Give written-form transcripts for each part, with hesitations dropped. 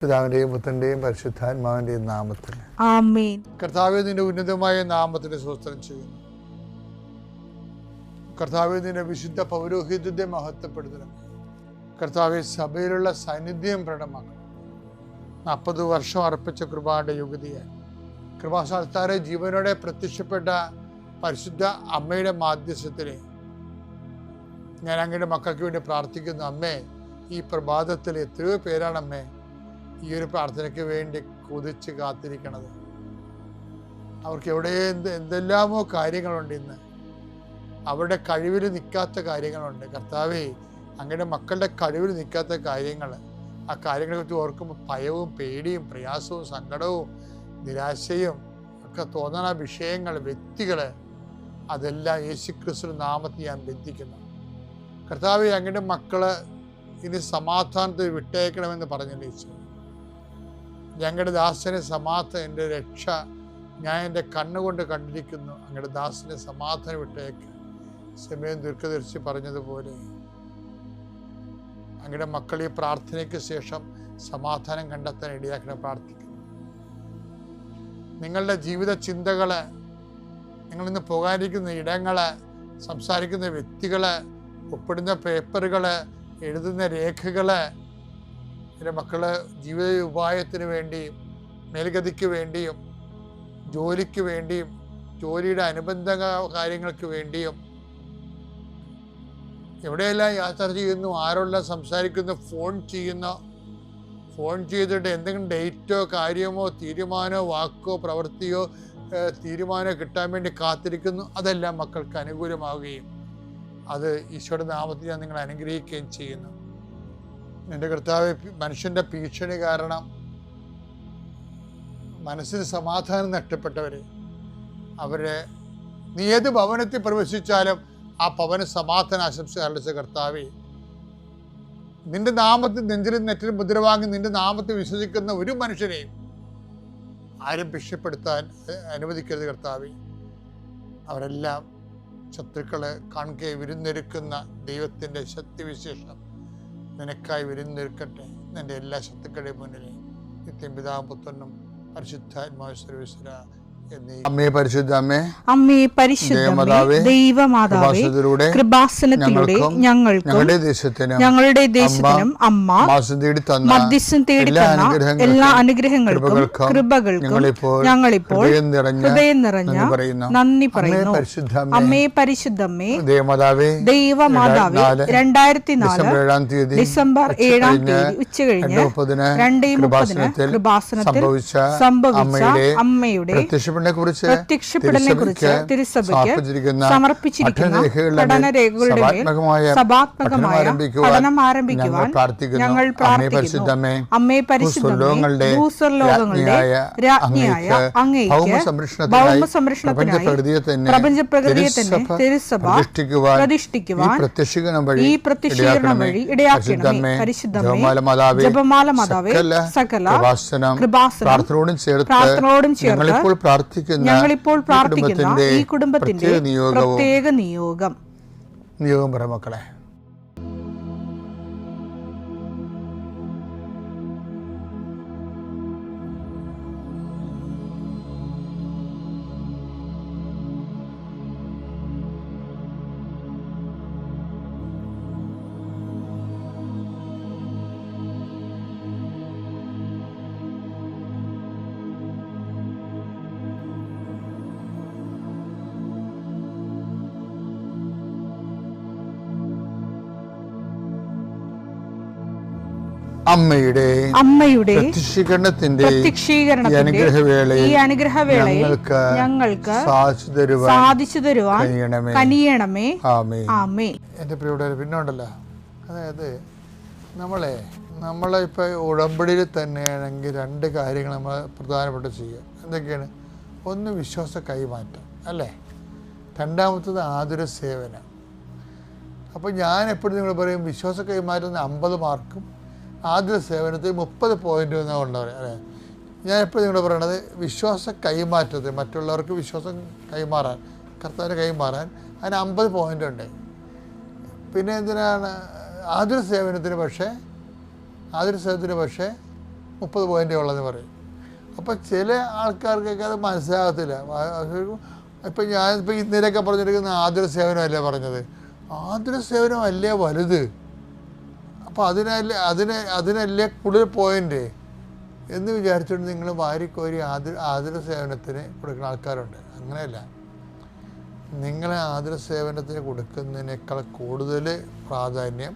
പിതാവിന്റെയും പുത്രന്റെയും പരിശുദ്ധാത്മാവിന്റെയും നാമത്തിൽ ആമേൻ. കർത്താവേ, നിന്റെ ഉന്നതമായ നാമത്തിന് സ്തോത്രം ചെയ്യുന്നു. കർത്താവേ, നിന്റെ വിശുദ്ധ പൗരോഹിത്യത്തെ മഹത്വപ്പെടുത്തണം. കർത്താവെ, സഭയിലുള്ള സാന്നിധ്യം പ്രകടമാക്കണം. 40 വർഷം അർപ്പിച്ച കൃപാന്റെ യുഗതിയായി കൃപാസ്ഥാനത്താരെ ജീവനോടെ പ്രത്യക്ഷപ്പെട്ട പരിശുദ്ധ അമ്മയുടെ മാധ്യസ്ഥത്തിലെ ഞാൻ അങ്ങയുടെ മക്കൾക്ക് വേണ്ടി പ്രാർത്ഥിക്കുന്നു. അമ്മേ, ഈ പ്രഭാതത്തിൽ എത്രയോ പേരാണ് അമ്മേ ഈ ഒരു പ്രാർത്ഥനയ്ക്ക് വേണ്ടി കൊതിച്ച് കാത്തിരിക്കണത്. അവർക്ക് എവിടെ എന്തെല്ലാമോ കാര്യങ്ങളുണ്ട്. ഇന്ന് അവരുടെ കഴിവിൽ നിൽക്കാത്ത കാര്യങ്ങളുണ്ട്. കർത്താവേ, അങ്ങയുടെ മക്കളുടെ കഴിവിൽ നിൽക്കാത്ത കാര്യങ്ങൾ, ആ കാര്യങ്ങളെ കുറിച്ച് ഓർക്കുമ്പോൾ ഭയവും പേടിയും പ്രയാസവും സങ്കടവും നിരാശയും ഒക്കെ തോന്നണ വിഷയങ്ങൾ, വ്യക്തികൾ, അതെല്ലാം യേശുക്രിസ്തുവിന്റെ നാമത്തിൽ ഞാൻ ബന്ധിക്കുന്നു. കർത്താവേ, അങ്ങയുടെ മക്കള് ഇനി സമാധാനത്തിൽ വിട്ടേക്കണമെന്ന് പറഞ്ഞില്ലേ ഈശോ. ഞങ്ങളുടെ ദാസനെ എൻ്റെ രക്ഷ ഞാൻ എൻ്റെ കണ്ണുകൊണ്ട് കണ്ടിരിക്കുന്നു. അങ്ങയുടെ ദാസനെ സമാധാനം വിട്ടേക്ക്. സമയം ദീർഘദർശി പറഞ്ഞതുപോലെ അങ്ങയുടെ മക്കൾ ഈ പ്രാർത്ഥനയ്ക്ക് ശേഷം സമാധാനം കണ്ടെത്താൻ ഇടയാക്കണം പ്രാർത്ഥിക്കുന്നു. നിങ്ങളുടെ ജീവിത ചിന്തകള്, നിങ്ങളിന്ന് പോകാനിരിക്കുന്ന ഇടങ്ങള്, സംസാരിക്കുന്ന വ്യക്തികള്, ഒപ്പിടുന്ന പേപ്പറുകള്, എഴുതുന്ന രേഖകള്, എൻ്റെ മക്കള് ജീവിത ഉപായത്തിന് വേണ്ടിയും മേൽഗതിക്ക് വേണ്ടിയും ജോലിക്ക് വേണ്ടിയും ജോലിയുടെ അനുബന്ധ കാര്യങ്ങൾക്ക് വേണ്ടിയും എവിടെയെല്ലാം യാത്ര ചെയ്യുന്നു, ആരോടെല്ലാം സംസാരിക്കുന്നു, ഫോൺ ചെയ്തിട്ട് എന്തെങ്കിലും ഡേറ്റോ കാര്യമോ തീരുമാനമോ വാക്കോ പ്രവൃത്തിയോ തീരുമാനമോ കിട്ടാൻ വേണ്ടി കാത്തിരിക്കുന്നു. അതെല്ലാം മക്കൾക്ക് അനുകൂലമാവുകയും അത് ഈശോയുടെ നാമത്തിൽ ഞാൻ നിങ്ങളെ അനുഗ്രഹിക്കുകയും ചെയ്യുന്നു. എൻ്റെ കർത്താവ്, മനുഷ്യൻ്റെ ഭീഷണി കാരണം മനസ്സിന് സമാധാനം നഷ്ടപ്പെട്ടവര്, അവരെ നീ ഏത് ഭവനത്തിൽ പ്രവേശിച്ചാലും ആ ഭവന സമാധാന ആശംസ അറിയിച്ച കർത്താവേ, നിന്റെ നാമത്തിൽ നെഞ്ചിലും നെറ്റിലും മുദ്രവാങ്ങി നിന്റെ നാമത്തിൽ വിശ്വസിക്കുന്ന ഒരു മനുഷ്യനെയും ആരും ഭീഷണിപ്പെടുത്താൻ അനുവദിക്കരുത് കർത്താവേ. അവരെല്ലാം ശത്രുക്കളെ കാണുകയെ വിരുന്നൊരുക്കുന്ന ദൈവത്തിൻ്റെ ശക്തിവിശേഷം നിനക്കായി വിരുന്നൊരുക്കട്ടെ. നിന്റെ എല്ലാ ശത്രുക്കളുടെ മുന്നിലെ നിത്യം പിതാവും പുത്രനും പരിശുദ്ധാത്മാവ് സർവീശ്വര. അമ്മേ പരിശുദ്ധ അമ്മേ, അമ്മേ പരിശുദ്ധ ദൈവമാതാവേ, കൃപാസനത്തിലൂടെ ഞങ്ങൾക്കും ഞങ്ങളുടെ ദേശത്തിനും അമ്മ മധ്യസ്ഥം തേടി തന്ന എല്ലാ അനുഗ്രഹങ്ങൾക്കും കൃപകൾക്കും ഞങ്ങളിപ്പോൾ ഹൃദയം നിറഞ്ഞ നന്ദി പറയുന്നു. അമ്മേ പരിശുദ്ധമ്മേ, ദൈവമാതാവേ, 2004 ഡിസംബർ 7 ഉച്ചകഴിഞ്ഞ് 2:30 കൃപാസനത്തിൽ സംഭവിച്ച അമ്മയുടെ പ്രത്യക്ഷപ്പെടലിനെ കുറിച്ച് തിരുസഭയ്ക്ക് സമർപ്പിച്ചിരിക്കുന്ന പഠനരേഖകളുടെ മേൽ സഭാത്മകമായ പഠനം ആരംഭിക്കുവാൻ ഞങ്ങൾ പ്രാർത്ഥിക്കുന്നു. അമ്മേ പരിശുദ്ധമേ, ഭൂസ്വർലോകങ്ങളുടെ രാജ്ഞിയായ അങ്ങേയ്ക്ക് ഭൗമസംരക്ഷണത്തിനായി പ്രപഞ്ചപ്രകൃതിയെ തന്നെ തിരുസഭ പ്രതിഷ്ഠിക്കുവാൻ ഈ പ്രത്യക്ഷീകരണം വഴി ഇടയാക്കണമേ. പരിശുദ്ധമേ, ജപമാല മാതാവേ, സകല കൃപാസനം പ്രാർത്ഥനയോടും ചേർത്ത് ഞങ്ങളിപ്പോൾ പ്രാർത്ഥിക്കുന്ന ഈ കുടുംബത്തിന്റെ പ്രത്യേക നിയോഗം പറ മക്കളെ. അമ്മയുടെ പ്രത്യക്ഷീകരണത്തിന്റെ ഈ അനുഗ്രഹവേളയിൽ ഞങ്ങൾക്ക് സാധിച്ചു തരുവാൻ കനിയണമേ. ആമേൻ. എൻ്റെ പ്രിയപ്പെട്ടവരെ, പിന്നോണ്ടല്ലോ, അതായത് നമ്മളെ ഇപ്പൊ ഉടമ്പടിയിൽ തന്നെയാണെങ്കിൽ 2 കാര്യങ്ങൾ നമ്മൾ പ്രധാനപ്പെട്ട ചെയ്യുക. എന്തൊക്കെയാണ്? ഒന്ന്, വിശ്വാസ കൈമാറ്റം അല്ലേ. രണ്ടാമത്തത് ആതുര സേവനം. അപ്പോൾ ഞാൻ എപ്പോഴും നിങ്ങൾ പറയും, വിശ്വാസ കൈമാറ്റത്തിന് 50 മാർക്കും ആതുര സേവനത്തിൽ 30 പോയിന്റ് എന്നാണ് ഉള്ളവർ അല്ലേ. ഞാൻ എപ്പോഴും നിങ്ങളോട് പറയണത്, വിശ്വാസ കൈമാറ്റത്തിൽ മറ്റുള്ളവർക്ക് വിശ്വാസം കൈമാറാൻ, കർത്താവിന് കൈമാറാൻ അതിന് 50 പോയിന്റ് ഉണ്ട്. പിന്നെ എന്തിനാണ് ആതുര സേവനത്തിന്? പക്ഷേ 30 പോയിൻ്റേ ഉള്ളതെന്ന് പറയും. അപ്പം ചില ആൾക്കാർക്കൊക്കെ അത് മനസ്സിലാകത്തില്ല. ഇപ്പം ഞാനിപ്പോൾ ഇന്നലെയൊക്കെ പറഞ്ഞിരിക്കുന്ന ആതുര സേവനമല്ലേ പറഞ്ഞത്, ആതുര സേവനമല്ലേ വലുത്, അപ്പോൾ അതിനല്ലേ കൂടുതൽ പോയിൻ്റ് എന്ന് വിചാരിച്ചുകൊണ്ട് നിങ്ങൾ വാരിക്കോരി ആതുര സേവനത്തിന് കൊടുക്കുന്ന ആൾക്കാരുണ്ട്. അങ്ങനെയല്ല, നിങ്ങളെ ആതുര സേവനത്തിന് കൊടുക്കുന്നതിനേക്കാൾ കൂടുതൽ പ്രാധാന്യം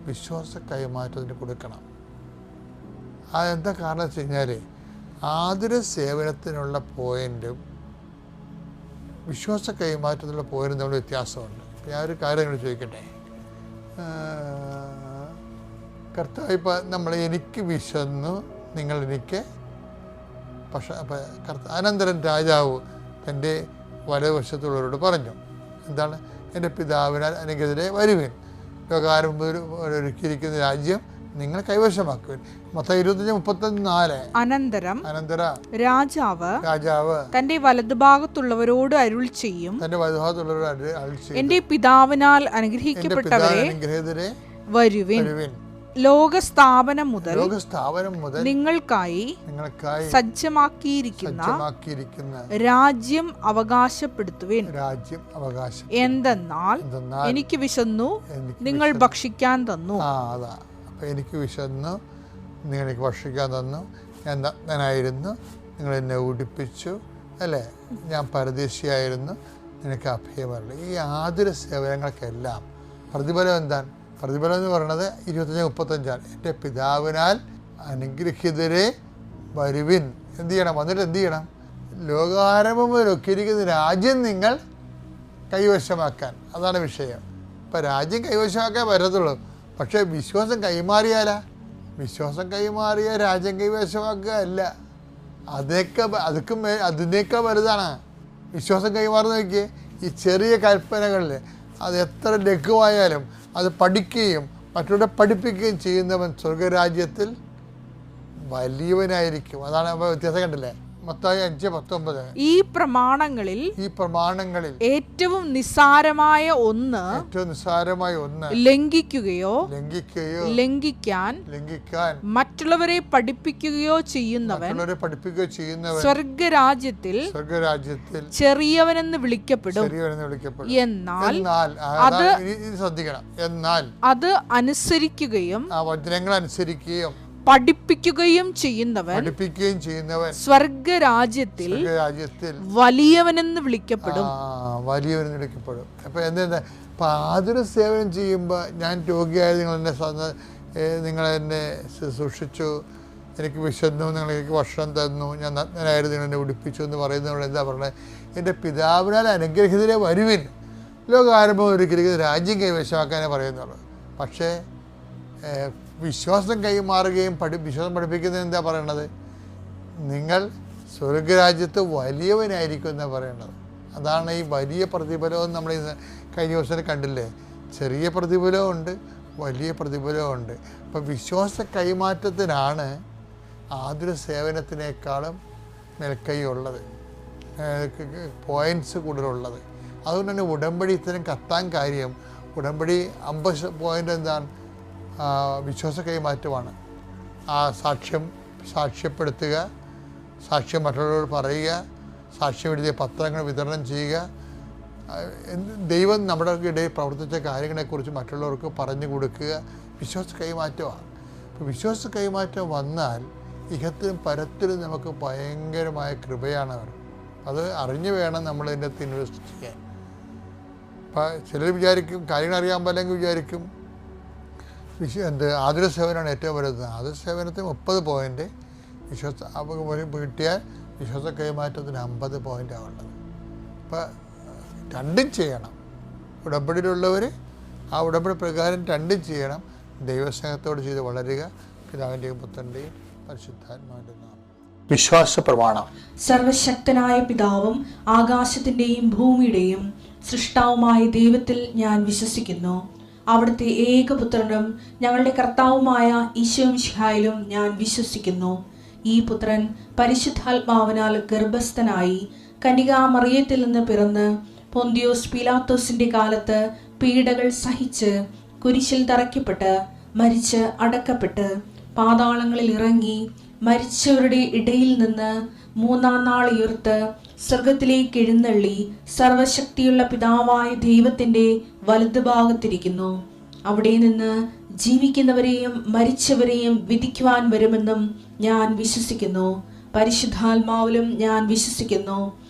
വിശ്വാസ കൈമാറ്റത്തിന് കൊടുക്കണം. അതെന്താ കാരണം വെച്ച് കഴിഞ്ഞാൽ ആതുര സേവനത്തിനുള്ള പോയിൻറ്റും വിശ്വാസ കൈമാറ്റത്തിനുള്ള പോയിൻറ്റും തമ്മിൽ വ്യത്യാസമുണ്ട്. ഞാനൊരു കാര്യം കൂടി ചോദിക്കട്ടെ. കർത്താവ് ഇപ്പം എനിക്ക് വിശന്നു, നിങ്ങൾ എനിക്ക് പക്ഷേ അനന്തരം രാജാവ് തൻ്റെ വലതുവശത്തുള്ളവരോട് പറഞ്ഞു, എന്താണ്? എൻ്റെ പിതാവിനാൽ എനിക്കെതിരെ വരുവിൻ, ലോകാരംഭം ഒരുക്കിയിരിക്കുന്ന രാജ്യം നിങ്ങൾ കൈവശമാക്കുവിൻ. മത്തായി 25:34. അനന്തരം രാജാവ് തന്റെ വലതുഭാഗത്തുള്ളവരോട് അരുൾ ചെയ്യും, എന്റെ പിതാവിനാൽ അനുഗ്രഹിക്കപ്പെട്ടവരെ വരുവിൻ, ലോകസ്ഥാപനം മുതൽ നിങ്ങൾക്കായി സജ്ജമാക്കിയിരിക്കുന്ന രാജ്യം അവകാശപ്പെടുത്തുവിൻ. എന്തെന്നാൽ എനിക്ക് വിശന്നു, നിങ്ങൾ ഭക്ഷിക്കാൻ തന്നു. എനിക്ക് വിശന്നു, നിങ്ങൾ എനിക്ക് ഭക്ഷിക്കാൻ തന്നു. ഞാൻ നഗ്നനായിരുന്നു, നിങ്ങൾ എന്നെ ഉടുപ്പിച്ചു, അല്ലേ? ഞാൻ പരദേശിയായിരുന്നു, നിനക്ക് അഭയമല്ല. ഈ ആതുര സേവനങ്ങൾക്കെല്ലാം പ്രതിഫലം എന്താണ്? പ്രതിഫലം എന്ന് പറയുന്നത് 25:35. എൻ്റെ പിതാവിനാൽ അനുഗ്രഹിതരെ വരുവിൻ. എന്ത് ചെയ്യണം? വന്നിട്ട് എന്ത് ചെയ്യണം? ലോകാരംഭം മുതലൊക്കെ ഇരിക്കുന്ന രാജ്യം നിങ്ങൾ കൈവശമാക്കാൻ. അതാണ് വിഷയം. ഇപ്പം രാജ്യം കൈവശമാക്കാൻ പറ്റത്തുള്ളൂ. പക്ഷേ വിശ്വാസം കൈമാറിയാലാ? വിശ്വാസം കൈമാറിയ രാജ്യം കൈവശമാക്കുക അല്ല, അതിനേക്കാൾ വലുതാണ് വിശ്വാസം കൈമാറുന്ന. നോക്കിയേ, ഈ ചെറിയ കൽപ്പനകളിൽ അത് എത്ര ലഘുവായാലും അത് പഠിക്കുകയും മറ്റുള്ളവരെ പഠിപ്പിക്കുകയും ചെയ്യുന്നവൻ സ്വർഗരാജ്യത്തിൽ വലിയവനായിരിക്കും. അതാണ് വ്യത്യാസം. കണ്ടില്ലേ? മത്തായി 5:19. ഈ പ്രമാണങ്ങളിൽ ഏറ്റവും നിസ്സാരമായ ഒന്ന് ലംഘിക്കാൻ മറ്റുള്ളവരെ പഠിപ്പിക്കുകയോ ചെയ്യുന്നവൻ സ്വർഗരാജ്യത്തിൽ ചെറിയവനെന്ന് വിളിക്കപ്പെടും. എന്നാൽ അത് അനുസരിക്കുകയും വചനങ്ങൾ അനുസരിക്കുകയും പഠിപ്പിക്കുകയും ചെയ്യുന്നവൻ സ്വർഗരാജ്യത്തിൽ വലിയവനെന്ന് വിളിക്കപ്പെടും. അപ്പോൾ എന്താ, ഇപ്പം ആതുര സേവനം ചെയ്യുമ്പോൾ ഞാൻ രോഗിയായത് നിങ്ങളെന്നെ ശുശ്രൂഷിച്ചു, എനിക്ക് വിശന്നു, നിങ്ങൾ എനിക്ക് ഭക്ഷണം തന്നു, ഞാൻ നഗ്നനായിരുന്നു, നിങ്ങൾ എന്നെ ഉടുപ്പിച്ചു എന്ന് പറയുന്നതോട് എന്താ പറയുന്നത്? എൻ്റെ പിതാവിനാൽ അനുഗ്രഹിതരെ വരുവിൻ, ലോകാരംഭം ഒരുക്കിയിരിക്കുന്ന രാജ്യം കൈവശമാക്കാനേ പറയുന്നുള്ളൂ. പക്ഷേ വിശ്വാസം കൈമാറുകയും വിശ്വാസം പഠിപ്പിക്കുന്നത് എന്താ പറയണത്? നിങ്ങൾ സ്വർഗരാജ്യത്ത് വലിയവനായിരിക്കും എന്നാണ് പറയണത്. അതാണ് ഈ വലിയ പ്രതിഫലവും നമ്മൾ കഴിഞ്ഞ ദിവസം കണ്ടില്ലേ? ചെറിയ പ്രതിഫലമുണ്ട്, വലിയ പ്രതിഫലമുണ്ട്. അപ്പം വിശ്വാസ കൈമാറ്റത്തിനാണ് ആതുര സേവനത്തിനേക്കാളും മേൽക്കൈയുള്ളത്, പോയിൻറ്റ്സ് കൂടുതലുള്ളത്. അതുകൊണ്ട് തന്നെ ഉടമ്പടി ഇത്തരം കത്താൻ കാര്യം. ഉടമ്പടി 50 പോയിൻ്റ് എന്താണ്? വിശ്വാസ കൈമാറ്റമാണ്. ആ സാക്ഷ്യപ്പെടുത്തുക, സാക്ഷ്യം മറ്റുള്ളവരോട് പറയുക, സാക്ഷ്യം എഴുതിയ പത്രങ്ങൾ വിതരണം ചെയ്യുക, ദൈവം നമ്മുടെ ഇടയിൽ പ്രവർത്തിച്ച കാര്യങ്ങളെക്കുറിച്ച് മറ്റുള്ളവർക്ക് പറഞ്ഞു കൊടുക്കുക. വിശ്വാസ കൈമാറ്റമാണ്. അപ്പോൾ വിശ്വാസ കൈമാറ്റം വന്നാൽ ഇഹത്തിലും പരത്തിലും നമുക്ക് ഭയങ്കരമായ കൃപയാണ് അവർ. അത് അറിഞ്ഞു വേണം നമ്മൾ ഇതിൻ്റെ അകത്ത് ഇൻവെസ്റ്റ് ചെയ്യാൻ. അപ്പം ചിലർ വിചാരിക്കും, കാര്യങ്ങൾ അറിയാൻ പാടില്ലെങ്കിൽ വിചാരിക്കും ആതുര സേവനമാണ് ഏറ്റവും വലുത്. ആതുര സേവനത്തിന് 30 പോയിൻ്റ് കിട്ടിയാൽ വിശ്വാസ കൈമാറ്റത്തിന് 50 പോയിൻ്റാണ് ഉള്ളത്. അപ്പം രണ്ടും ചെയ്യണം. ഉടമ്പടിയിലുള്ളവർ ആ ഉടമ്പടി പ്രകാരം രണ്ടും ചെയ്യണം. ദൈവസ്നേഹത്തോട് ചെയ്ത് വളരുക. പിതാവിൻ്റെയും പുത്രൻ്റെയും പരിശുദ്ധാത്മാവിൻ്റെ നാമം. വിശ്വാസ പ്രമാണം. സർവശക്തനായ പിതാവും ആകാശത്തിൻ്റെയും ഭൂമിയുടെയും സൃഷ്ടാവുമായ ദൈവത്തിൽ ഞാൻ വിശ്വസിക്കുന്നു. അവിടുത്തെ ഏകപുത്രനും ഞങ്ങളുടെ കർത്താവുമായ ഈശോ മിശിഹായിലും ഞാൻ വിശ്വസിക്കുന്നു. ഈ പുത്രൻ പരിശുദ്ധാത്മാവിനാൽ ഗർഭസ്ഥനായി കന്യകാമറിയത്തിൽ നിന്ന് പിറന്ന് പൊന്തിയോസ് പീലാത്തോസിന്റെ കാലത്ത് പീഡകൾ സഹിച്ച് കുരിശിൽ തറയ്ക്കപ്പെട്ട് മരിച്ച് അടക്കപ്പെട്ട് പാതാളങ്ങളിൽ ഇറങ്ങി മരിച്ചവരുടെ ഇടയിൽ നിന്ന് മൂന്നാം നാൾ ഉയർത്ത് സ്വർഗത്തിലേക്ക് എഴുന്നള്ളി സർവശക്തിയുള്ള പിതാവായ ദൈവത്തിന്റെ വലതുഭാഗത്തിരിക്കുന്നു. അവിടെ നിന്ന് ജീവിക്കുന്നവരെയും മരിച്ചവരെയും വിധിക്കുവാൻ വരുമെന്നും ഞാൻ വിശ്വസിക്കുന്നു. പരിശുദ്ധാത്മാവിലും ഞാൻ വിശ്വസിക്കുന്നു.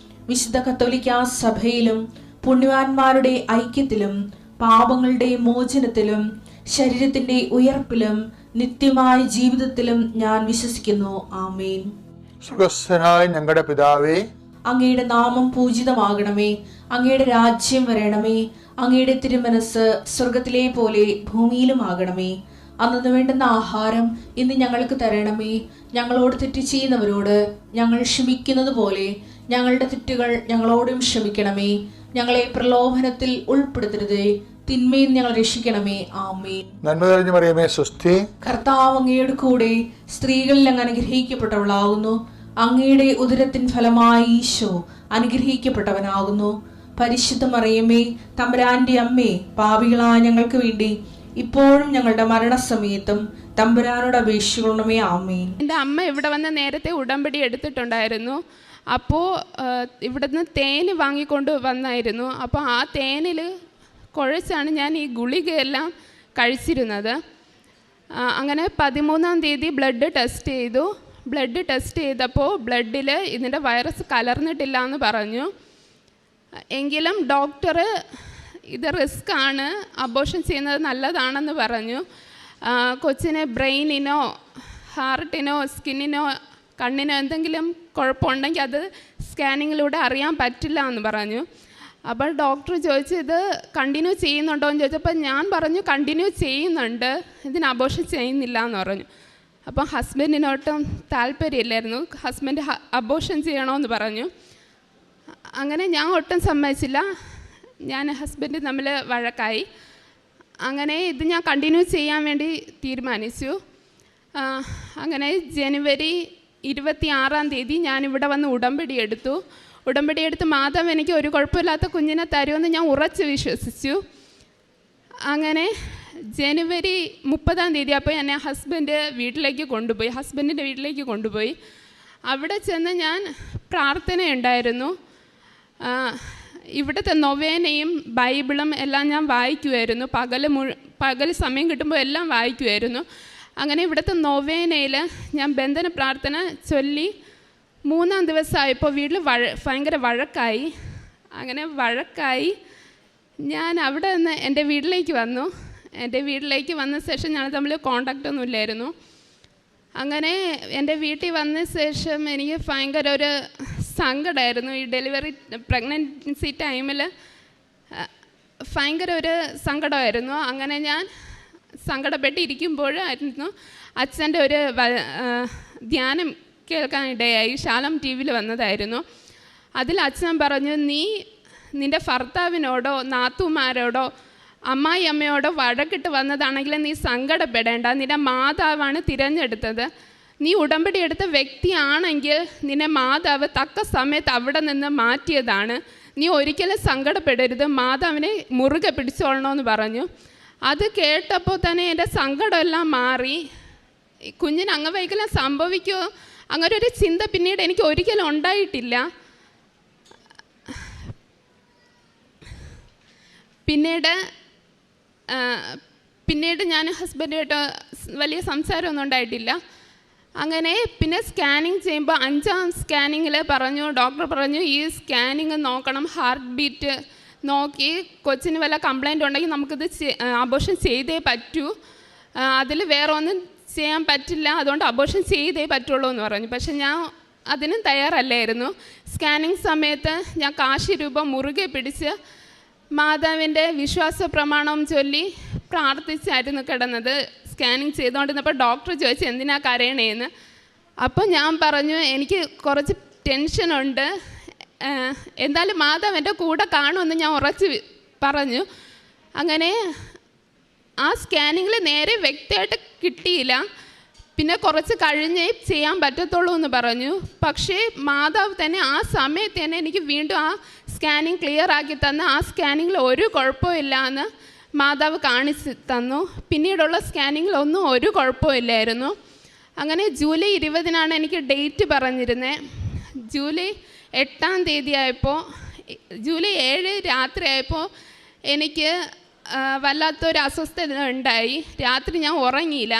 വിശുദ്ധ കത്തോലിക്കാ സഭയിലും പുണ്യവാന്മാരുടെ ഐക്യത്തിലും പാപങ്ങളുടെ മോചനത്തിലും ശരീരത്തിന്റെ ഉയർപ്പിലും നിത്യമായ ജീവിതത്തിലും ഞാൻ വിശ്വസിക്കുന്നു. ആമേൻ. സുഖസ്ഥനായ ഞങ്ങളുടെ പിതാവേ, അങ്ങയുടെ നാമം പൂജിതമാകണമേ. അങ്ങയുടെ രാജ്യം വരണമേ. അങ്ങയുടെ തിരുമനസ് സ്വർഗത്തിലെ പോലെ ഭൂമിയിലും ആകണമേ. അന്നു വേണ്ടുന്ന ആഹാരം ഇന്ന് ഞങ്ങൾക്ക് തരണമേ. ഞങ്ങളോട് തെറ്റ് ചെയ്യുന്നവരോട് ഞങ്ങൾ ക്ഷമിക്കുന്നത് പോലെ ഞങ്ങളുടെ തെറ്റുകൾ ഞങ്ങളോടും ക്ഷമിക്കണമേ. ഞങ്ങളെ പ്രലോഭനത്തിൽ ഉൾപ്പെടുത്തരുതേ, തിന്മയിൽ ഞങ്ങൾ രക്ഷിക്കണമേ. ആമേൻ. നന്മ നിറഞ്ഞ മറിയമേ, സ്വസ്തി. കർത്താവ് അങ്ങയുടെ കൂടെ സ്ത്രീകളിൽ അങ്ങ് അനുഗ്രഹിക്കപ്പെട്ടവളാകുന്നു. അങ്ങയുടെ ഉദരത്തിൻ ഫലമായി ഈശോ അനുഗ്രഹിക്കപ്പെട്ടവനാകുന്നു. പരിശുദ്ധ മറിയമേ, തമ്പുരാന്റെ അമ്മേ, പാപികളായ ഞങ്ങൾക്ക് വേണ്ടി ഇപ്പോഴും ഞങ്ങളുടെ മരണസമയത്തും തമ്പുരാനോട് അപേക്ഷിക്കണമേ. ആമേൻ. എൻ്റെ അമ്മ ഇവിടെ വന്ന് നേരത്തെ ഉടമ്പടി എടുത്തിട്ടുണ്ടായിരുന്നു. അപ്പോൾ ഇവിടുന്ന് തേന് വാങ്ങിക്കൊണ്ട് വന്നായിരുന്നു. അപ്പോൾ ആ തേനിൽ കുഴച്ചാണ് ഞാൻ ഈ ഗുളികയെല്ലാം കഴിച്ചിരുന്നത്. അങ്ങനെ 13-ാം തീയതി ബ്ലഡ് ടെസ്റ്റ് ചെയ്തു. ബ്ലഡ് ടെസ്റ്റ് ചെയ്തപ്പോൾ ബ്ലഡിൽ ഇതിൻ്റെ വൈറസ് കലർന്നിട്ടില്ല എന്ന് പറഞ്ഞു. എങ്കിലും ഡോക്ടർ ഇത് റിസ്ക് ആണ്, അബോർഷൻ ചെയ്യുന്നത് നല്ലതാണെന്ന് പറഞ്ഞു. കൊച്ചിന് ബ്രെയിനിനോ ഹാർട്ടിനോ സ്കിന്നിനോ കണ്ണിനോ എന്തെങ്കിലും കുഴപ്പമുണ്ടെങ്കിൽ അത് സ്കാനിങ്ങിലൂടെ അറിയാൻ പറ്റില്ല എന്ന് പറഞ്ഞു. അപ്പോൾ ഡോക്ടർ ചോദിച്ചു ഇത് കണ്ടിന്യൂ ചെയ്യുന്നുണ്ടോ എന്ന് ചോദിച്ചപ്പോൾ ഞാൻ പറഞ്ഞു കണ്ടിന്യൂ ചെയ്യുന്നുണ്ട്, ഇതിന് അബോർഷൻ ചെയ്യുന്നില്ല എന്ന് പറഞ്ഞു. അപ്പം ഹസ്ബൻഡിനോട്ടും താല്പര്യമില്ലായിരുന്നു. ഹസ്ബൻഡ് അബോർഷൻ ചെയ്യണമെന്ന് പറഞ്ഞു. അങ്ങനെ ഞാൻ ഒട്ടും സമ്മതിച്ചില്ല. ഞാൻ ഹസ്ബൻഡ് തമ്മിൽ വഴക്കായി. അങ്ങനെ ഇത് ഞാൻ കണ്ടിന്യൂ ചെയ്യാൻ വേണ്ടി തീരുമാനിച്ചു. അങ്ങനെ ജനുവരി 26-ാം തീയതി ഞാനിവിടെ വന്ന് ഉടമ്പടി എടുത്ത് മാതാവ് എനിക്ക് ഒരു കുഴപ്പമില്ലാത്ത കുഞ്ഞിനെ തരുമെന്ന് ഞാൻ ഉറച്ച് വിശ്വസിച്ചു. അങ്ങനെ ജനുവരി 30-ാം തീയതി അപ്പോൾ എന്നെ ഹസ്ബൻഡിൻ്റെ വീട്ടിലേക്ക് കൊണ്ടുപോയി. അവിടെ ചെന്ന് ഞാൻ പ്രാർത്ഥനയുണ്ടായിരുന്നു. ഇവിടുത്തെ നൊവേനയും ബൈബിളും എല്ലാം ഞാൻ വായിക്കുമായിരുന്നു. പകൽ സമയം കിട്ടുമ്പോൾ എല്ലാം വായിക്കുമായിരുന്നു. അങ്ങനെ ഇവിടുത്തെ നൊവേനയിൽ ഞാൻ ബന്ധന പ്രാർത്ഥന ചൊല്ലി 3-ാം ദിവസമായപ്പോൾ വീട്ടിൽ ഭയങ്കര വഴക്കായി. അങ്ങനെ വഴക്കായി ഞാൻ അവിടെ നിന്ന് എൻ്റെ വീട്ടിലേക്ക് വന്നു. എൻ്റെ വീട്ടിലേക്ക് വന്ന ശേഷം ഞങ്ങൾ തമ്മിൽ കോണ്ടാക്റ്റ് ഒന്നും ഇല്ലായിരുന്നു. അങ്ങനെ എൻ്റെ വീട്ടിൽ വന്ന ശേഷം എനിക്ക് ഭയങ്കര ഒരു സങ്കടമായിരുന്നു. ഈ പ്രഗ്നൻസി ടൈമിൽ ഭയങ്കര ഒരു സങ്കടമായിരുന്നു. അങ്ങനെ ഞാൻ സങ്കടപ്പെട്ടിരിക്കുമ്പോഴായിരുന്നു അച്ഛൻ്റെ ഒരു ധ്യാനം കേൾക്കാനിടയായി. ശാലം TV-യിൽ വന്നതായിരുന്നു. അതിൽ അച്ഛൻ പറഞ്ഞു, നിൻ്റെ ഭർത്താവിനോടോ നാത്തൂമാരോടോ അമ്മായി അമ്മയോടോ വഴക്കിട്ട് വന്നതാണെങ്കിൽ നീ സങ്കടപ്പെടേണ്ട, നിന്റെ മാതാവാണ് തിരഞ്ഞെടുത്തത്. നീ ഉടമ്പടി എടുത്ത വ്യക്തിയാണെങ്കിൽ നിന്നെ മാതാവ് തക്ക സമയത്ത് അവിടെ നിന്ന് മാറ്റിയതാണ്. നീ ഒരിക്കലും സങ്കടപ്പെടരുത്, മാതാവിനെ മുറുകെ പിടിച്ചോളണമെന്ന് പറഞ്ഞു. അത് കേട്ടപ്പോൾ തന്നെ എൻ്റെ സങ്കടമെല്ലാം മാറി. കുഞ്ഞിന് അംഗവൈകല്യം സംഭവിക്കുമോ അങ്ങനെ ഒരു ചിന്ത പിന്നീട് എനിക്ക് ഒരിക്കലും ഉണ്ടായിട്ടില്ല. പിന്നീട് ഞാൻ ഹസ്ബൻഡായിട്ട് വലിയ സംസാരമൊന്നും ഉണ്ടായിട്ടില്ല. അങ്ങനെ പിന്നെ സ്കാനിങ് ചെയ്യുമ്പോൾ 5-ാം സ്കാനിങ്ങിൽ ഡോക്ടർ പറഞ്ഞു ഈ സ്കാനിങ് നോക്കണം, ഹാർട്ട് ബീറ്റ് നോക്കി കൊച്ചിന് വല്ല കംപ്ലൈൻറ്റ് ഉണ്ടെങ്കിൽ നമുക്കിത് അബോർഷൻ ചെയ്തേ പറ്റൂ, അതിൽ വേറെ ഒന്നും ചെയ്യാൻ പറ്റില്ല, അതുകൊണ്ട് അബോർഷൻ ചെയ്തേ പറ്റുള്ളൂ എന്ന് പറഞ്ഞു. പക്ഷെ ഞാൻ അതിനും തയ്യാറല്ലായിരുന്നു. സ്കാനിങ് സമയത്ത് ഞാൻ കാശി രൂപം മുറുകെ പിടിച്ച് മാതാവിൻ്റെ വിശ്വാസ പ്രമാണം ചൊല്ലി പ്രാർത്ഥിച്ചായിരുന്നു കിടന്നത്. സ്കാനിങ് ചെയ്തുകൊണ്ടിരുന്നപ്പോൾ ഡോക്ടർ ചോദിച്ചു എന്തിനാ കരയണേന്ന്. അപ്പോൾ ഞാൻ പറഞ്ഞു എനിക്ക് കുറച്ച് ടെൻഷനുണ്ട്, എന്തായാലും മാതാവ് എൻ്റെ കൂടെ കാണുമെന്ന് ഞാൻ ഉറച്ച് പറഞ്ഞു. അങ്ങനെ ആ സ്കാനിങ്ങിൽ നേരെ വ്യക്തമായിട്ട് കിട്ടിയില്ല. പിന്നെ കുറച്ച് കഴിഞ്ഞേ ചെയ്യാൻ പറ്റത്തുള്ളൂ എന്ന് പറഞ്ഞു. പക്ഷേ മാതാവ് തന്നെ ആ സമയത്ത് തന്നെ എനിക്ക് വീണ്ടും ആ സ്കാനിങ് ക്ലിയർ ആക്കി തന്ന് ആ സ്കാനിങ്ങിൽ ഒരു കുഴപ്പമില്ല എന്ന് മാതാവ് കാണിച്ച് തന്നു. പിന്നീടുള്ള സ്കാനിങ്ങിലൊന്നും ഒരു കുഴപ്പമില്ലായിരുന്നു. അങ്ങനെ ജൂലൈ 20 എനിക്ക് ഡേറ്റ് പറഞ്ഞിരുന്നത്. ജൂലൈ 8 ആയപ്പോൾ, ജൂലൈ 7 രാത്രി ആയപ്പോൾ എനിക്ക് വല്ലാത്തൊരു അസ്വസ്ഥത ഉണ്ടായി. രാത്രി ഞാൻ ഉറങ്ങിയില്ല,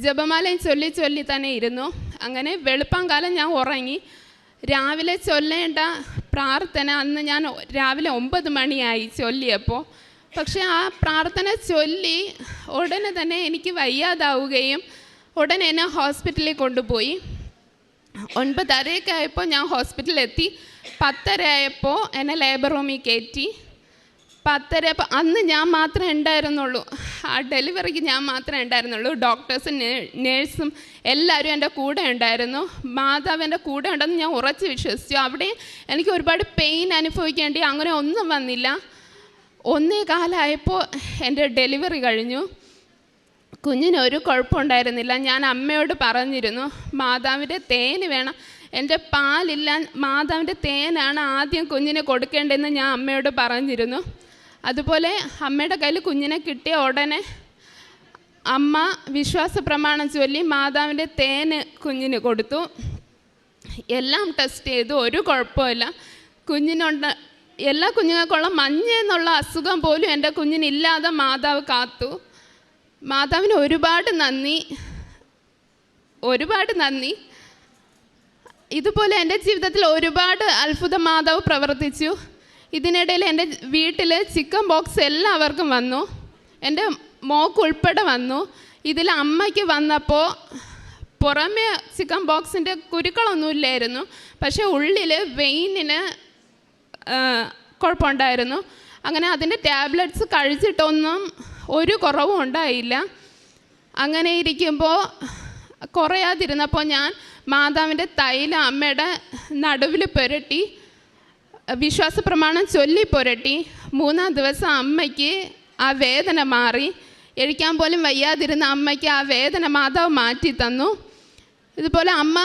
ജപമാലയും ചൊല്ലി തന്നെ ഇരുന്നു. അങ്ങനെ വെളുപ്പാങ്കാലം ഞാൻ ഉറങ്ങി. രാവിലെ ചൊല്ലേണ്ട പ്രാർത്ഥന അന്ന് ഞാൻ രാവിലെ 9 മണിയായി ചൊല്ലിയപ്പോൾ. പക്ഷേ ആ പ്രാർത്ഥന ചൊല്ലി ഉടനെ തന്നെ എനിക്ക് വയ്യാതാവുകയും ഉടനെ എന്നെ ഹോസ്പിറ്റലിൽ കൊണ്ടുപോയി. 9:30 ആയപ്പോൾ ഞാൻ ഹോസ്പിറ്റലിൽ എത്തി. 10:30 ആയപ്പോൾ എന്നെ ലേബർ റൂമിൽ കയറ്റി. 10:30 ആയപ്പോൾ അന്ന് ഞാൻ മാത്രമേ ഉണ്ടായിരുന്നുള്ളൂ, ആ ഡെലിവറിക്ക് ഞാൻ മാത്രമേ ഉണ്ടായിരുന്നുള്ളൂ. ഡോക്ടേഴ്സും നേഴ്സും എല്ലാവരും എൻ്റെ കൂടെ ഉണ്ടായിരുന്നു. മാതാവ് എൻ്റെ കൂടെ ഉണ്ടെന്ന് ഞാൻ ഉറച്ച് വിശ്വസിച്ചു. അവിടെ എനിക്ക് ഒരുപാട് പെയിൻ അനുഭവിക്കേണ്ടി അങ്ങനെ ഒന്നും വന്നില്ല. 1:15 എൻ്റെ ഡെലിവറി കഴിഞ്ഞു. കുഞ്ഞിനൊരു കുഴപ്പമുണ്ടായിരുന്നില്ല. ഞാൻ അമ്മയോട് പറഞ്ഞിരുന്നു, മാതാവിൻ്റെ തേന് വേണം, എൻ്റെ പാലില്ല, മാതാവിൻ്റെ തേനാണ് ആദ്യം കുഞ്ഞിന് കൊടുക്കേണ്ടതെന്ന് ഞാൻ അമ്മയോട് പറഞ്ഞിരുന്നു. അതുപോലെ അമ്മയുടെ കയ്യിൽ കുഞ്ഞിനെ കിട്ടിയ ഉടനെ അമ്മ വിശ്വാസ പ്രമാണം ചൊല്ലി മാതാവിൻ്റെ തേന് കുഞ്ഞിന് കൊടുത്തു. എല്ലാം ടെസ്റ്റ് ചെയ്തു, ഒരു കുഴപ്പമില്ല. എല്ലാ കുഞ്ഞുങ്ങൾക്കുള്ള മഞ്ഞ എന്നുള്ള അസുഖം പോലും എൻ്റെ കുഞ്ഞിനില്ലാതെ മാതാവ് കാത്തു. മാതാവിന് ഒരുപാട് നന്ദി. ഇതുപോലെ എൻ്റെ ജീവിതത്തിൽ ഒരുപാട് അത്ഭുത മാതാവ് പ്രവർത്തിച്ചു. ഇതിനിടയിൽ എൻ്റെ വീട്ടിൽ ചിക്കൻ ബോക്സ് എല്ലാവർക്കും വന്നു, എൻ്റെ മോക്ക് ഉൾപ്പെടെ വന്നു. ഇതിൽ അമ്മയ്ക്ക് വന്നപ്പോൾ പുറമേ ചിക്കൻ ബോക്സിൻ്റെ കുരുക്കളൊന്നുമില്ലായിരുന്നു, പക്ഷേ ഉള്ളിൽ വെയിനിന് കുഴപ്പമുണ്ടായിരുന്നു. അങ്ങനെ അതിൻ്റെ ടാബ്ലറ്റ്സ് കഴിച്ചിട്ടൊന്നും ഒരു കുറവും ഉണ്ടായില്ല. അങ്ങനെ ഇരിക്കുമ്പോൾ കുറയാതിരുന്നപ്പോൾ ഞാൻ മാതാവിൻ്റെ തൈലം അമ്മയുടെ നടുവിൽ പുരട്ടി വിശ്വാസ പ്രമാണം ചൊല്ലി പുരട്ടി. 3-ാം ദിവസം അമ്മയ്ക്ക് ആ വേദന മാറി. എഴുക്കാൻ പോലും വയ്യാതിരുന്ന അമ്മയ്ക്ക് ആ വേദന മാതാവ് മാറ്റി തന്നു. ഇതുപോലെ അമ്മ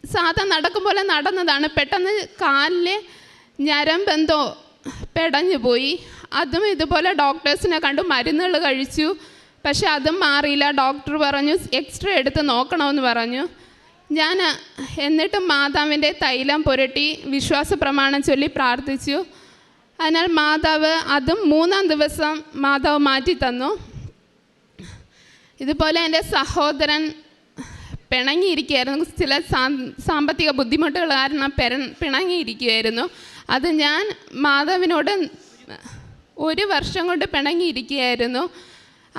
സാധാ നടക്കും പോലെ നടന്നതാണ്. പെട്ടെന്ന് കാലിലെ ഞരമ്പെന്തോ പെടഞ്ഞു പോയി. അതും ഇതുപോലെ ഡോക്ടേഴ്സിനെ കണ്ടു മരുന്നുകൾ കഴിച്ചു, പക്ഷെ അതും മാറിയില്ല. ഡോക്ടർ പറഞ്ഞു എക്സ്റേ എടുത്ത് നോക്കണമെന്ന് പറഞ്ഞു. ഞാൻ എന്നിട്ടും മാതാവിൻ്റെ തൈലം പുരട്ടി വിശ്വാസ പ്രമാണം ചൊല്ലി പ്രാർത്ഥിച്ചു. അതിനാൽ മാതാവ് അതും 3-ാം ദിവസം മാതാവ് മാറ്റി തന്നു. ഇതുപോലെ എൻ്റെ സഹോദരൻ പിണങ്ങിയിരിക്കുകയായിരുന്നു. ചില സാമ്പത്തിക ബുദ്ധിമുട്ടുകൾ കാരണം പിണങ്ങിയിരിക്കുകയായിരുന്നു. അത് ഞാൻ മാതാവിനോട് 1 വർഷം കൊണ്ട് പിണങ്ങിയിരിക്കുകയായിരുന്നു.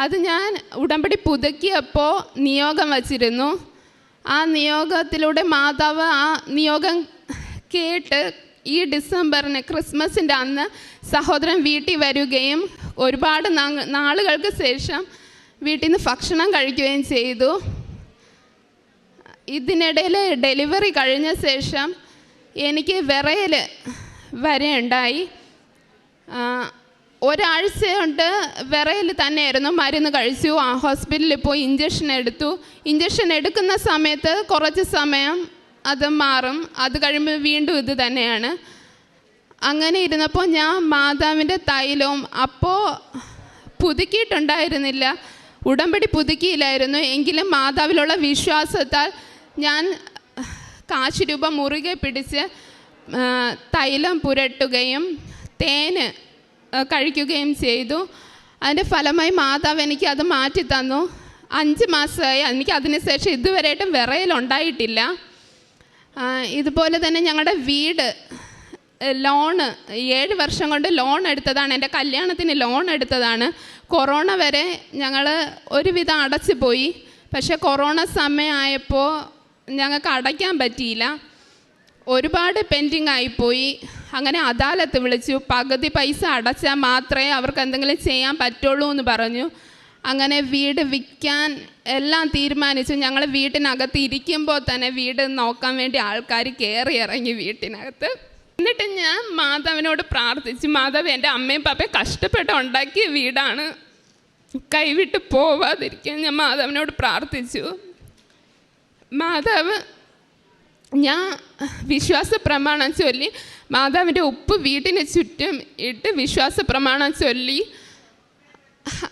അത് ഞാൻ ഉടമ്പടി പുതുക്കിയപ്പോൾ നിയോഗം വച്ചിരുന്നു. ആ നിയോഗത്തിലൂടെ മാതാവ് ആ നിയോഗം കേട്ട് ഈ ഡിസംബറിന് ക്രിസ്മസിൻ്റെ അന്ന് സഹോദരൻ വീട്ടിൽ വരികയും ഒരുപാട് നാളുകൾക്ക് ശേഷം വീട്ടിൽ നിന്ന് ഭക്ഷണം കഴിക്കുകയും ചെയ്തു. ഇതിനിടയിൽ ഡെലിവറി കഴിഞ്ഞ ശേഷം എനിക്ക് വിറയൽ വരെയുണ്ടായി. ഒരാഴ്ച കൊണ്ട് വിറയൽ തന്നെയായിരുന്നു. മരുന്ന് കഴിച്ചു, ഹോസ്പിറ്റലിൽ പോയി ഇഞ്ചക്ഷൻ എടുത്തു. ഇഞ്ചക്ഷൻ എടുക്കുന്ന സമയത്ത് കുറച്ച് സമയം അത് മാറും, അത് കഴിയുമ്പോൾ വീണ്ടും ഇത് തന്നെയാണ്. അങ്ങനെ ഇരുന്നപ്പോൾ ഞാൻ മാതാവിൻ്റെ തൈലവും അപ്പോൾ പുതുക്കിയിട്ടുണ്ടായിരുന്നില്ല, ഉടമ്പടി പുതുക്കിയില്ലായിരുന്നു. എങ്കിലും മാതാവിലുള്ള വിശ്വാസത്താൽ ഞാൻ കാശ് രൂപ മുറുകെ പിടിച്ച് തൈലം പുരട്ടുകയും തേന് കഴിക്കുകയും ചെയ്തു. അതിൻ്റെ ഫലമായി മാതാവ് എനിക്ക് അത് മാറ്റി തന്നു. 5 മാസമായി. എനിക്ക് അതിനുശേഷം ഇതുവരെയായിട്ടും വിറയലുണ്ടായിട്ടില്ല. ഇതുപോലെ തന്നെ ഞങ്ങളുടെ വീട് ലോണ് 7 വർഷം കൊണ്ട് ലോൺ എടുത്തതാണ്. എൻ്റെ കല്യാണത്തിന് ലോൺ എടുത്തതാണ്. കൊറോണ വരെ ഞങ്ങൾ ഒരുവിധം അടച്ചു പോയി. പക്ഷേ കൊറോണ സമയമായപ്പോൾ ഞങ്ങൾക്ക് അടയ്ക്കാൻ പറ്റിയില്ല, ഒരുപാട് പെൻഡിങ് ആയിപ്പോയി. അങ്ങനെ അദാലത്ത് വിളിച്ചു. പകുതി പൈസ അടച്ചാൽ മാത്രമേ അവർക്ക് എന്തെങ്കിലും ചെയ്യാൻ പറ്റുള്ളൂ എന്ന് പറഞ്ഞു. അങ്ങനെ വീട് വിൽക്കാൻ എല്ലാം തീരുമാനിച്ചു. ഞങ്ങൾ വീട്ടിനകത്ത് ഇരിക്കുമ്പോൾ തന്നെ വീട് നോക്കാൻ വേണ്ടി ആൾക്കാർ കയറി ഇറങ്ങി വീട്ടിനകത്ത്. എന്നിട്ട് ഞാൻ മാതാവിനോട് പ്രാർത്ഥിച്ചു, മാതാവ് എൻ്റെ അമ്മയും പാപ്പയും കഷ്ടപ്പെട്ട് ഉണ്ടാക്കിയ വീടാണ്, കൈവിട്ട് പോവാതിരിക്കാൻ ഞാൻ മാതാവിനോട് പ്രാർത്ഥിച്ചു. മാതാവ്, ഞാൻ വിശ്വാസ പ്രമാണം ചൊല്ലി മാതാവിൻ്റെ ഉപ്പ് വീട്ടിന് ചുറ്റും ഇട്ട് വിശ്വാസ പ്രമാണം ചൊല്ലി.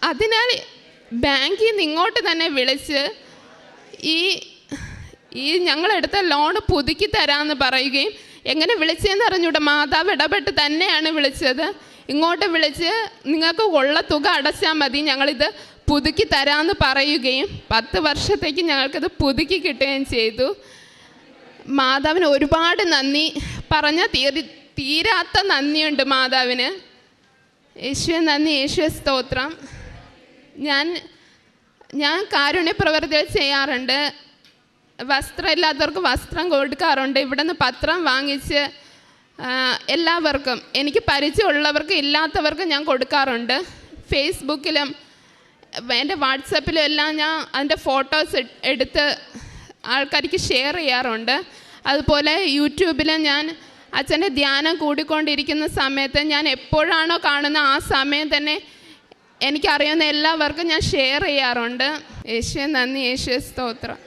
അതിനാൽ ബാങ്കിൽ നിന്ന് ഇങ്ങോട്ട് തന്നെ വിളിച്ച് ഈ ഞങ്ങളെടുത്ത ലോൺ പുതുക്കി തരാമെന്ന് പറയുകയും, എങ്ങനെ വിളിച്ചതെന്ന് അറിഞ്ഞൂടെ, മാതാവ് ഇടപെട്ട് തന്നെയാണ് വിളിച്ചത്. ഇങ്ങോട്ട് വിളിച്ച് നിങ്ങൾക്ക് ഉള്ള തുക അടച്ചാൽ മതി, ഞങ്ങളിത് പുതുക്കി തരാമെന്ന് പറയുകയും 10 വർഷത്തേക്ക് ഞങ്ങൾക്കത് പുതുക്കി കിട്ടുകയും ചെയ്തു. മാതാവിന് ഒരുപാട് നന്ദി, പറഞ്ഞാൽ തീരാത്ത നന്ദിയുണ്ട് മാതാവിന്. യേശുവെ നന്ദി, യേശുവെ സ്തോത്രം. ഞാൻ കാരുണ്യ പ്രവർത്തികൾ ചെയ്യാറുണ്ട്. വസ്ത്രം ഇല്ലാത്തവർക്ക് വസ്ത്രം കൊടുക്കാറുണ്ട്. ഇവിടെ നിന്ന് പത്രം വാങ്ങിച്ച് എല്ലാവർക്കും, എനിക്ക് പരിചയമുള്ളവർക്ക് ഇല്ലാത്തവർക്ക് ഞാൻ കൊടുക്കാറുണ്ട്. ഫേസ്ബുക്കിലും എൻ്റെ വാട്സപ്പിലും എല്ലാം ഞാൻ അതിൻ്റെ ഫോട്ടോസ് എടുത്ത് ആൾക്കാർക്ക് ഷെയർ ചെയ്യാറുണ്ട്. അതുപോലെ യൂട്യൂബിൽ ഞാൻ അച്ഛൻ്റെ ധ്യാനം കൂടിക്കൊണ്ടിരിക്കുന്ന സമയത്ത് ഞാൻ എപ്പോഴാണോ കാണുന്ന ആ സമയം തന്നെ എനിക്കറിയുന്ന എല്ലാവർക്കും ഞാൻ ഷെയർ ചെയ്യാറുണ്ട്. യേശുവേ നന്ദി, യേശുവേ സ്തോത്രം.